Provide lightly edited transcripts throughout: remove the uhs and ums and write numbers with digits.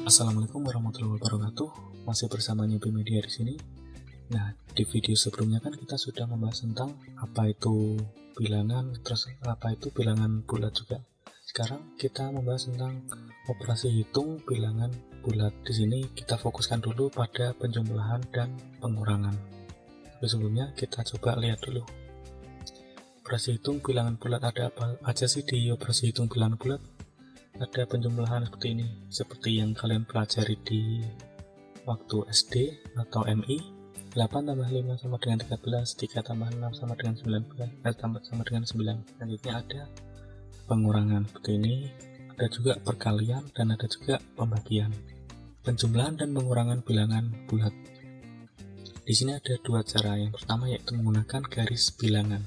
Assalamualaikum warahmatullahi wabarakatuh. Masih bersama Newbie Media di sini. Nah, di video sebelumnya kan kita sudah membahas tentang apa itu bilangan, terus apa itu bilangan bulat juga. Sekarang kita membahas tentang operasi hitung bilangan bulat. Di sini kita fokuskan dulu pada penjumlahan dan pengurangan. Tapi sebelumnya kita coba lihat dulu. Operasi hitung bilangan bulat, ada apa aja sih di operasi hitung bilangan bulat? Ada penjumlahan seperti ini, seperti yang kalian pelajari di waktu SD atau MI. 8 tambah 5 sama dengan 13, 3 tambah 6 sama dengan 19, sama dengan 9. Selanjutnya ada pengurangan seperti ini, ada juga perkalian dan ada juga pembagian. Penjumlahan dan pengurangan bilangan bulat. Di sini ada dua cara. Yang pertama yaitu menggunakan garis bilangan.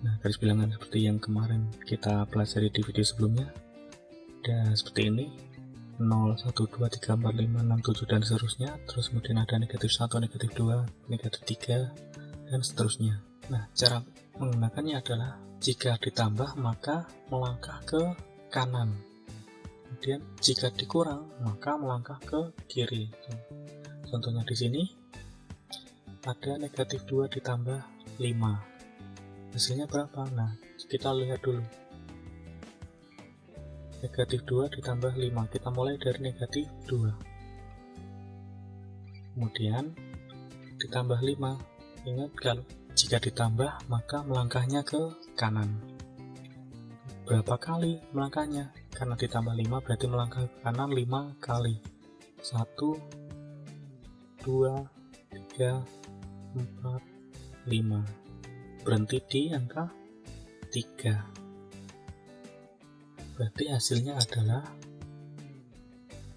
Nah, garis bilangan seperti yang kemarin kita pelajari di video sebelumnya. Ada seperti ini. 0, 1, 2, 3, 4, 5, 6, 7, dan seterusnya. Terus kemudian ada negatif 1, negatif 2, negatif 3, dan seterusnya. Nah, cara menggunakannya adalah jika ditambah maka melangkah ke kanan. Kemudian jika dikurang maka melangkah ke kiri. Contohnya di sini ada negatif 2 ditambah 5. Hasilnya berapa? Nah, kita lihat dulu. Negatif 2 ditambah 5. Kita mulai dari negatif 2. Kemudian ditambah 5. Ingat, kalau jika ditambah maka melangkahnya ke kanan. Berapa kali melangkahnya? Karena ditambah 5 berarti melangkah ke kanan 5 kali. 1, 2, 3, 4, 5. Berhenti di angka 3. Berarti hasilnya adalah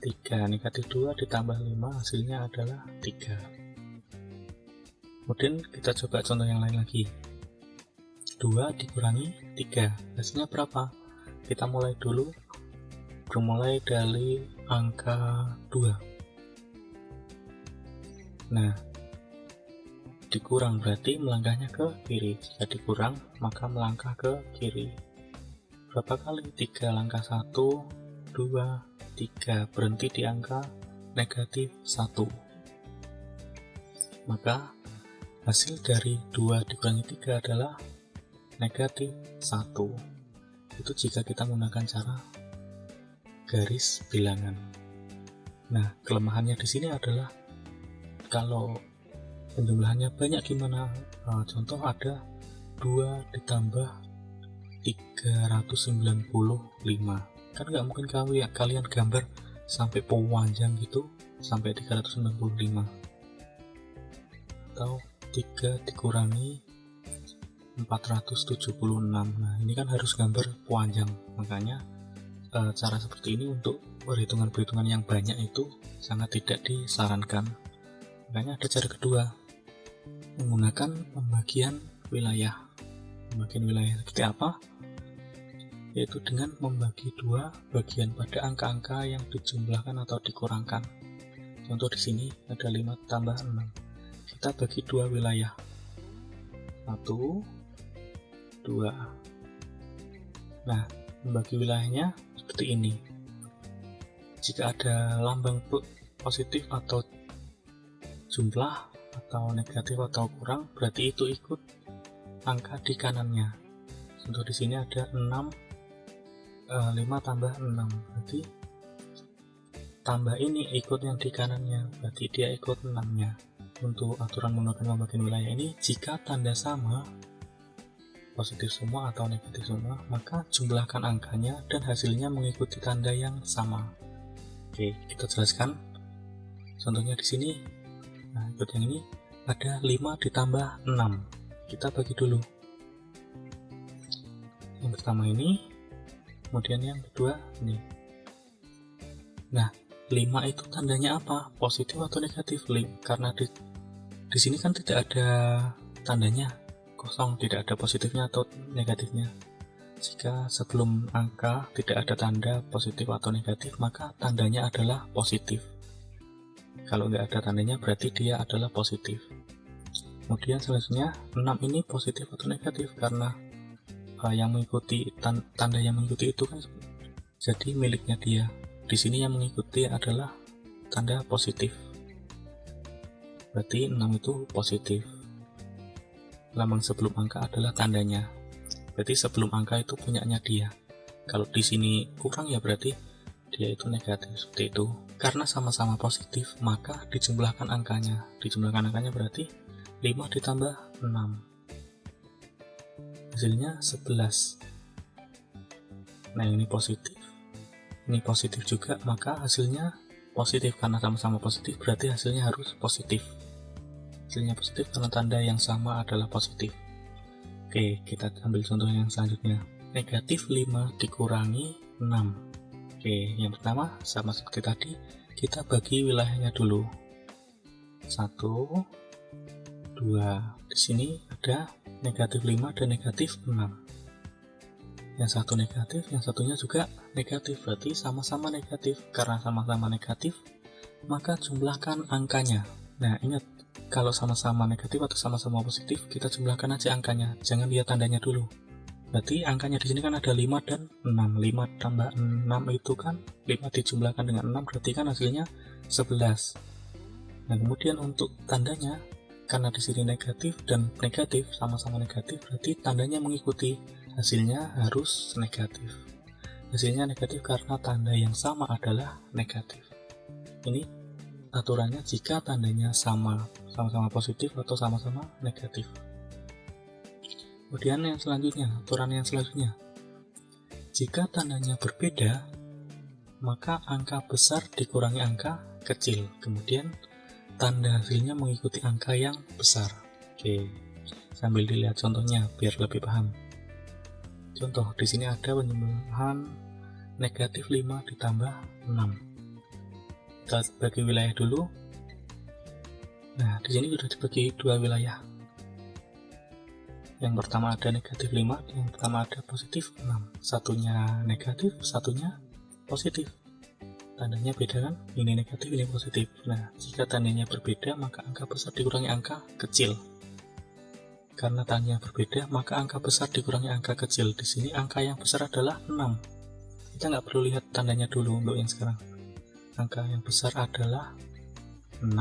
3. Negatif 2 ditambah 5 hasilnya adalah 3. Kemudian kita coba contoh yang lain lagi. 2 dikurangi 3 hasilnya berapa? Kita mulai dulu, bermulai dari angka 2. Nah, dikurang berarti melangkahnya ke kiri. Jika dikurang maka melangkah ke kiri. Berapa kali? 3 langkah, 1, 2, 3. Berhenti di angka negatif 1. Maka hasil dari 2 dikurangi 3 adalah negatif 1. Itu jika kita menggunakan cara garis bilangan. Nah, kelemahannya di sini adalah kalau penjumlahannya banyak gimana? Contoh ada 2 ditambah 395. Kan nggak mungkin kalian gambar sampai panjang gitu, sampai 395. Atau 3 dikurangi 476. Nah, ini kan harus gambar panjang. Makanya cara seperti ini untuk perhitungan-perhitungan yang banyak itu sangat tidak disarankan. Makanya ada cara kedua, menggunakan pembagian wilayah. Pembagian wilayah seperti apa? Yaitu dengan membagi 2 bagian pada angka-angka yang dijumlahkan atau dikurangkan. Contoh di sini ada 5 tambah 6. Kita bagi 2 wilayah. 1, 2. Nah, membagi wilayahnya seperti ini. Jika ada lambang positif atau jumlah atau negatif atau kurang, berarti itu ikut angka di kanannya. Contoh di sini ada 5 tambah 6, berarti tambah ini ikut yang di kanannya, berarti dia ikut 6-nya. Untuk aturan menggunakan pembagian wilayah ini, jika tanda sama, positif semua atau negatif semua, maka jumlahkan angkanya dan hasilnya mengikuti tanda yang sama. Oke, kita jelaskan. Contohnya di sini. Nah, ikut yang ini ada 5 ditambah 6. Kita bagi dulu. Yang pertama ini, kemudian yang kedua ini. Nah, 5 itu tandanya apa? Positif atau negatif? Karena di sini kan tidak ada tandanya, kosong, tidak ada positifnya atau negatifnya. Jika sebelum angka tidak ada tanda positif atau negatif, maka tandanya adalah positif. Kalau nggak ada tandanya berarti dia adalah positif. Kemudian selanjutnya 6 ini positif atau negatif, karena yang mengikuti tanda yang mengikuti itu kan jadi miliknya dia. di sini yang mengikuti adalah tanda positif. Berarti 6 itu positif. Lambang sebelum angka adalah tandanya. Berarti sebelum angka itu punyanya dia. Kalau di sini kurang ya berarti dia itu negatif, seperti itu. Karena sama-sama positif, maka dijumlahkan angkanya. Dijumlahkan angkanya berarti 5 ditambah 6. Hasilnya 11. Nah, ini positif juga, maka hasilnya positif. Karena sama-sama positif berarti hasilnya harus positif. Hasilnya positif karena tanda yang sama adalah positif. Oke, kita ambil contoh yang selanjutnya. Negatif 5 dikurangi 6. Oke, yang pertama sama seperti tadi, kita bagi wilayahnya dulu. 1, 2. Di sini ada negatif 5 dan negatif 6. Yang satu negatif, yang satunya juga negatif, berarti sama-sama negatif. Karena sama-sama negatif, maka jumlahkan angkanya. Nah, ingat, kalau sama-sama negatif atau sama-sama positif, kita jumlahkan aja angkanya, jangan lihat tandanya dulu. Berarti angkanya di sini kan ada 5 dan 6. 5 tambah 6 itu kan 5 dijumlahkan dengan 6, berarti kan hasilnya 11. Nah, kemudian untuk tandanya, karena di sini negatif dan negatif sama-sama negatif, berarti tandanya mengikuti, hasilnya harus negatif. Hasilnya negatif karena tanda yang sama adalah negatif. Ini aturannya jika tandanya sama-sama positif atau sama-sama negatif. Kemudian yang selanjutnya, aturan yang selanjutnya, jika tandanya berbeda, maka angka besar dikurangi angka kecil. Kemudian tanda hasilnya mengikuti angka yang besar. Oke, sambil dilihat contohnya biar lebih paham. Contoh, di sini ada penjumlahan negatif 5 ditambah 6. Kita bagi wilayah dulu. Nah, di sini sudah dibagi dua wilayah. Yang pertama ada negatif 5, yang pertama ada positif 6. Satunya negatif, satunya positif. Tandanya beda kan? Ini negatif, ini positif. Nah, jika tandanya berbeda, maka angka besar dikurangi angka kecil. Karena tandanya berbeda, maka angka besar dikurangi angka kecil. Di sini angka yang besar adalah 6. Kita nggak perlu lihat tandanya dulu untuk yang sekarang. Angka yang besar adalah 6,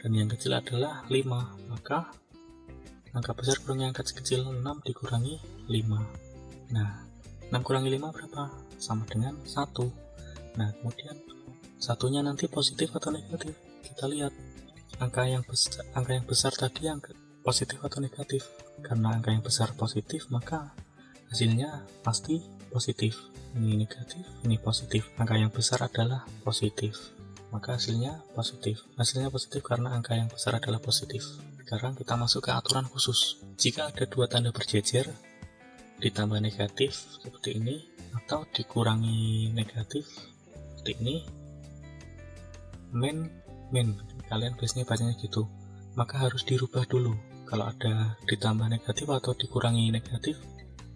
dan yang kecil adalah 5. Maka angka besar kurangi angka kecil, 6 dikurangi 5. Nah, 6 kurangi 5 berapa? Sama dengan 1. Nah, kemudian satunya nanti positif atau negatif. Kita lihat angka yang besar tadi angka positif atau negatif. Karena angka yang besar positif, maka hasilnya pasti positif. Ini negatif, ini positif. Angka yang besar adalah positif, maka hasilnya positif. Hasilnya positif karena angka yang besar adalah positif. Sekarang kita masuk ke aturan khusus. Jika ada dua tanda berjejer ditambah negatif seperti ini, atau dikurangi negatif seperti ini, kalian biasanya bacanya gitu, maka harus dirubah dulu. Kalau ada ditambah negatif atau dikurangi negatif,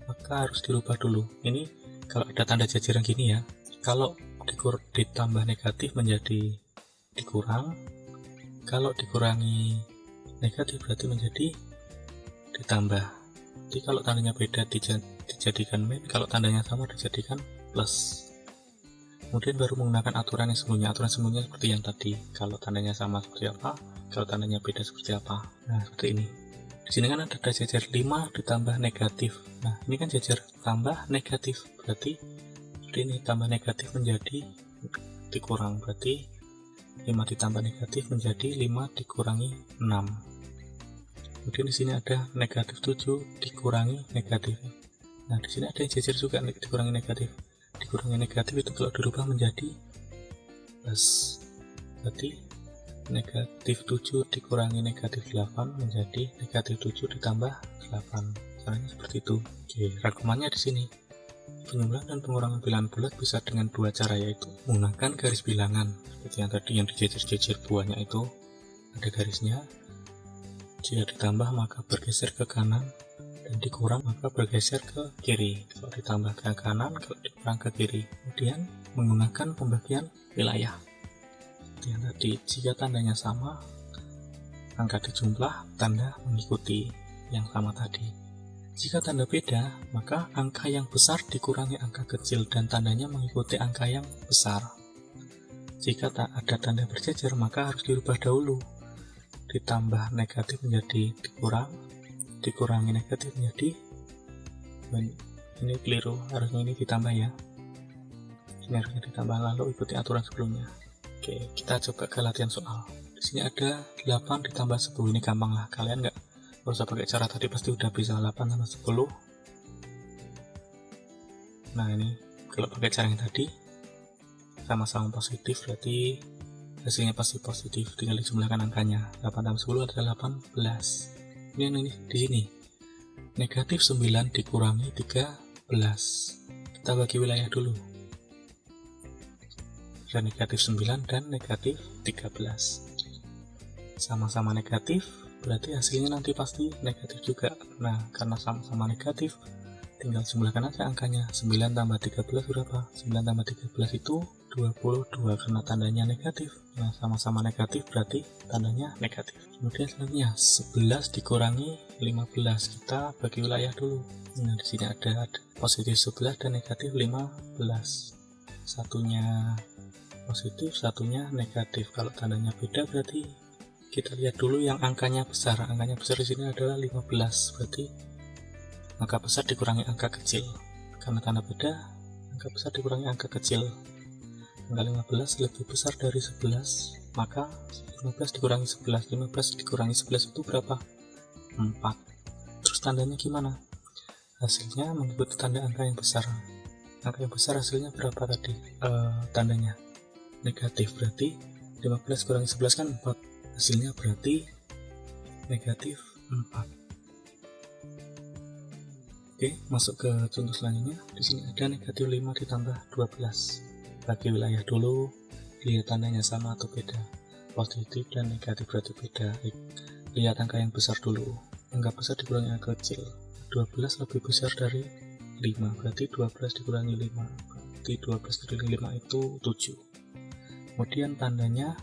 maka harus dirubah dulu. Ini kalau ada tanda jajaran gini ya, kalau ditambah negatif menjadi dikurang, kalau dikurangi negatif berarti menjadi ditambah. Jadi kalau tandanya beda dijadikan min, kalau tandanya sama dijadikan plus. Kemudian baru menggunakan aturan yang sebelumnya. Aturan sebelumnya seperti yang tadi, kalau tandanya sama seperti apa, kalau tandanya beda seperti apa. Nah, seperti ini. Di sini kan ada jajar 5 ditambah negatif. Nah, ini kan jajar tambah negatif, berarti ini tambah negatif menjadi dikurang, berarti 5 ditambah negatif menjadi 5 dikurangi 6. Kemudian di sini ada negatif 7 dikurangi negatif. Nah, di sini ada yang jajar juga dikurangi negatif. Dikurangi negatif itu kalau dirubah menjadi plus, berarti negatif 7 dikurangi negatif 8 menjadi negatif 7 ditambah 8. Caranya seperti itu. Oke, rangkumannya di sini. Penjumlahan dan pengurangan bilangan bulat bisa dengan dua cara, yaitu menggunakan garis bilangan seperti yang tadi yang dijejer-jejer buahnya itu ada garisnya. Jika ditambah maka bergeser ke kanan, dan dikurang maka bergeser ke kiri. Kalau ditambah ke kanan, kalau dikurang ke kiri. Kemudian menggunakan pembagian wilayah yang tadi, jika tandanya sama, angka dijumlah, tanda mengikuti yang sama tadi. Jika tanda beda, maka angka yang besar dikurangi angka kecil dan tandanya mengikuti angka yang besar. Jika tak ada tanda berjejer, maka harus dirubah dahulu. Ditambah negatif menjadi dikurangi negatif menjadi, ini keliru, harusnya ini ditambah ya. Ini harusnya ditambah, lalu ikuti aturan sebelumnya. Oke, kita coba ke latihan soal. Di sini ada 8 ditambah 10, ini gampang lah, kalian nggak usah pakai cara tadi, pasti udah bisa 8 tambah 10. Nah ini kalau pakai cara yang tadi sama-sama positif, berarti hasilnya pasti positif, tinggal dijumlahkan angkanya. 8 tambah 10 adalah 18. Ini di sini negatif 9 dikurangi 13, kita bagi wilayah dulu. Ada negatif 9 dan negatif 13, sama-sama negatif, berarti hasilnya nanti pasti negatif juga. Nah, karena sama-sama negatif, tinggal jumlahkan aja angkanya. 9 tambah 13 berapa? 9 tambah 13 itu 22, karena tandanya negatif. Nah, sama-sama negatif berarti tandanya negatif. Kemudian selanjutnya 11 dikurangi 15, kita bagi wilayah dulu. Nah, di sini ada positif 11 dan negatif 15. Satunya positif, satunya negatif. Kalau tandanya beda berarti kita lihat dulu yang angkanya besar. Angkanya besar di sini adalah 15, berarti angka besar dikurangi angka kecil. Karena tanda beda, angka besar dikurangi angka kecil. Angka 15 lebih besar dari 11, maka 15 dikurangi 11. 15 dikurangi 11 itu berapa? 4. Terus tandanya gimana? Hasilnya mengikuti tanda angka yang besar. Angka yang besar hasilnya berapa tadi? Tandanya negatif, berarti 15 kurangi 11 kan 4. Hasilnya berarti negatif 4. Oke, masuk ke contoh selanjutnya. Di sini ada negatif 5 ditambah 12. Bagi wilayah dulu, lihat tandanya sama atau beda. Positif dan negatif berarti beda. Lihat angka yang besar dulu. Angka besar dikurangi angka kecil. 12 lebih besar dari 5, berarti 12 dikurangi 5. Berarti 12 dikurangi 5 itu 7. Kemudian tandanya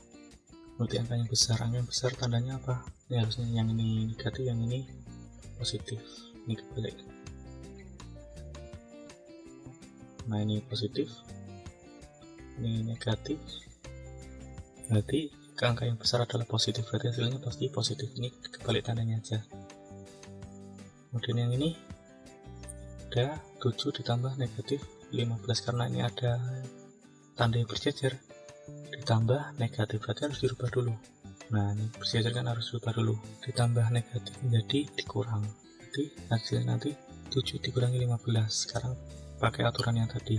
berarti angka yang besar. Angka yang besar tandanya apa? Ini harusnya yang ini negatif, yang ini positif. Ini kebalik. Nah ini positif, ini negatif. Berarti angka yang besar adalah positif, berarti hasilnya pasti positif. Ini kebalik tandanya aja. Kemudian yang ini ada 7 ditambah negatif 15, karena ini ada tanda yang berjejer. Ditambah negatif, berarti harus dirubah dulu. Nah ini berjejer kan harus dirubah dulu. Ditambah negatif menjadi dikurang, jadi hasilnya nanti 7 dikurangi 15. Sekarang pakai aturan yang tadi,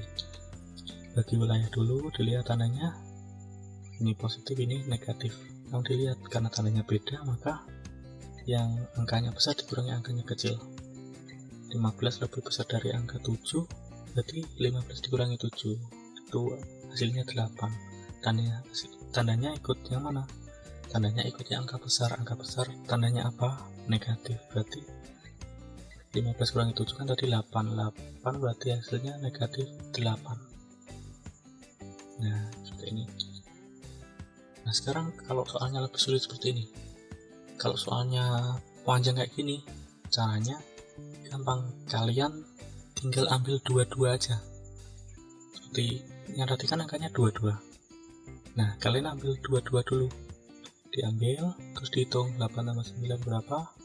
bagi wilayah dulu, dilihat tandanya ini positif, ini negatif. Kalau dilihat karena tandanya beda, maka yang angkanya besar dikurangi angkanya kecil. 15 lebih besar dari angka 7, berarti 15 dikurangi 7 itu hasilnya 8. Tandanya ikut yang mana? Tandanya ikut yang angka besar. Angka besar tandanya apa? Negatif, berarti 15 kurangi 7 kan tadi 8 berarti hasilnya negatif 8. Nah seperti ini. Nah sekarang kalau soalnya lebih sulit seperti ini, kalau soalnya panjang kayak gini, caranya gampang, kalian tinggal ambil 22 aja. Seperti yang tadi kan angkanya 22. Nah kalian ambil 22 dulu, diambil terus dihitung 8 tambah 9 berapa.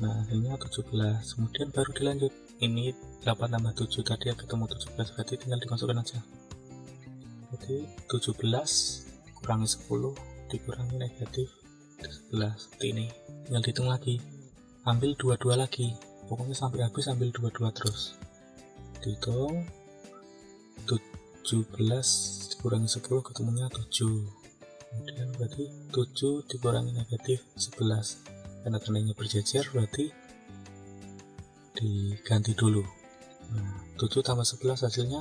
Nah hasilnya 17. Kemudian baru dilanjut, ini 8 tambah 7 tadi ya ketemu 17, berarti tinggal dimasukkan aja. Jadi 17 kurangi 10 dikurangi negatif 11, seperti ini. Tinggal dihitung lagi, ambil 22 lagi, pokoknya sampai habis ambil 22 terus. Dihitung 17 dikurangi 10 ketemunya 7. Kemudian berarti 7 dikurangi negatif 11. Karena tandanya berjejer berarti diganti dulu. Nah, 7 tambah 11 hasilnya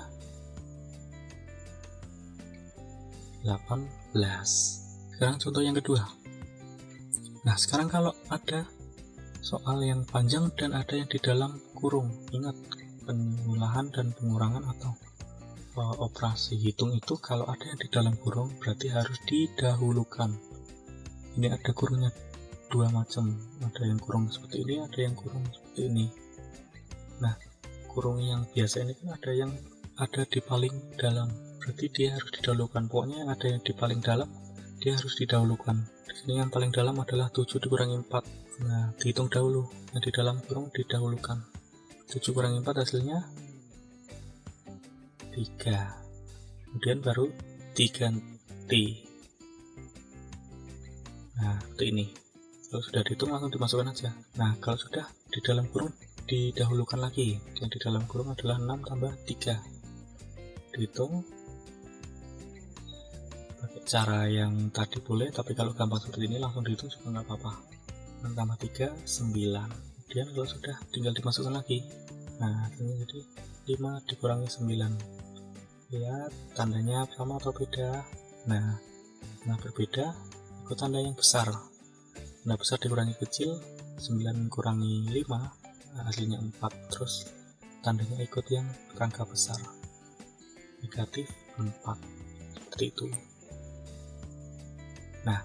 18. Sekarang contoh yang kedua. Nah, sekarang kalau ada soal yang panjang dan ada yang di dalam kurung, ingat penjumlahan dan pengurangan atau operasi hitung itu kalau ada yang di dalam kurung berarti harus didahulukan. Ini ada kurungnya dua macam, ada yang kurung seperti ini, ada yang kurung seperti ini. Nah, kurung yang biasa ini kan ada yang ada di paling dalam, berarti dia harus didahulukan. Pokoknya yang ada yang di paling dalam dia harus didahulukan. Di sini yang paling dalam adalah 7 dikurangi 4. Nah, dihitung dahulu, yang di dalam kurung didahulukan. 7 kurangi 4 hasilnya 3. Kemudian baru diganti. Nah, seperti ini. Kalau sudah dihitung langsung dimasukkan aja. Nah, kalau sudah di dalam kurung didahulukan lagi. Yang di dalam kurung adalah 6 tambah 3. Dihitung pakai cara yang tadi boleh, tapi kalau gampang seperti ini langsung dihitung juga nggak apa-apa. 6 tambah 3 9. Kemudian kalau sudah tinggal dimasukkan lagi. Nah, hasilnya jadi 5 dikurangi 9. Lihat tandanya sama atau beda. Nah berbeda, ikut tanda yang besar. Nah, besar dikurangi kecil, 9 kurangi 5, hasilnya 4. Terus tandanya ikut yang angka besar, negatif 4, seperti itu. Nah,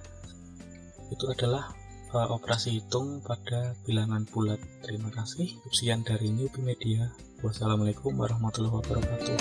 itu adalah operasi hitung pada bilangan bulat. Terima kasih. Sekian dari Newbie Media. Wassalamualaikum warahmatullahi wabarakatuh.